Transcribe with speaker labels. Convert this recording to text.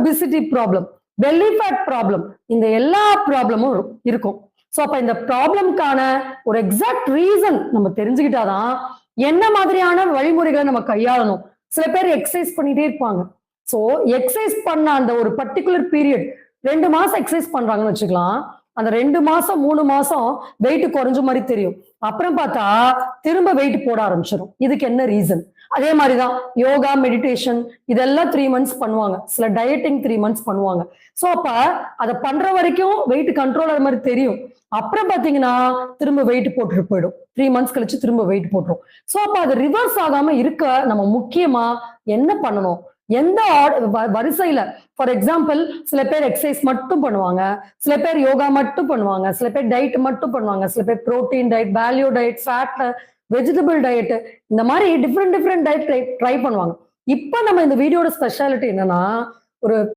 Speaker 1: Obesity problem, belly fat problem, இந்த எல்லா ப்ராப்ளமும் இருக்கும். ஸோ அப்ப இந்த ப்ராப்ளம்கான ஒரு எக்ஸாக்ட் ரீசன் நம்ம தெரிஞ்சுக்கிட்டாதான் என்ன மாதிரியான வழிமுறைகளை நம்ம கையாளணும். சில பேர் எக்ஸசைஸ் பண்ணிட்டே இருப்பாங்க. ஸோ எக்ஸசைஸ் பண்ண அந்த ஒரு பர்டிகுலர் பீரியட் 2 மாசம் எக்ஸசைஸ் பண்றாங்கன்னு வச்சுக்கலாம். அந்த 2 மாசம் 3 மாசம் வெயிட் குறைஞ்ச மாதிரி தெரியும். அப்புறம் பார்த்தா திரும்ப வெயிட் போட ஆரம்பிச்சிடும். இதுக்கு என்ன ரீசன்? அதே மாதிரிதான் யோகா, மெடிடேஷன் இதெல்லாம் 3 மந்த்ஸ் பண்ணுவாங்க. சில டயட்டிங் 3 மந்த்ஸ் பண்ணுவாங்க. சோ அப்ப அதை பண்ற வரைக்கும் வெயிட் கண்ட்ரோல் ஆகிற மாதிரி தெரியும். அப்புறம் பாத்தீங்கன்னா திரும்ப வெயிட் போட்டுட்டு போயிடும். 3 மந்த்ஸ் கழிச்சு திரும்ப வெயிட் போட்டுரும். சோ அப்ப அது ரிவர்ஸ் ஆகாம இருக்க நம்ம முக்கியமா என்ன பண்ணணும்? எந்த வரிசையில, ஃபார் எக்ஸாம்பிள் சில பேர் எக்ஸசைஸ் மட்டும் பண்ணுவாங்க, சில பேர் யோகா மட்டும் பண்ணுவாங்க, சில பேர் டயட் மட்டும் பண்ணுவாங்க, சில பேர் protein diet, value diet, fat, vegetable diet, இந்த மாதிரி டிஃப்ரெண்ட் டயட் ட்ரை பண்ணுவாங்க. இப்ப நம்ம இந்த வீடியோட ஸ்பெஷாலிட்டி என்னன்னா, ஒரு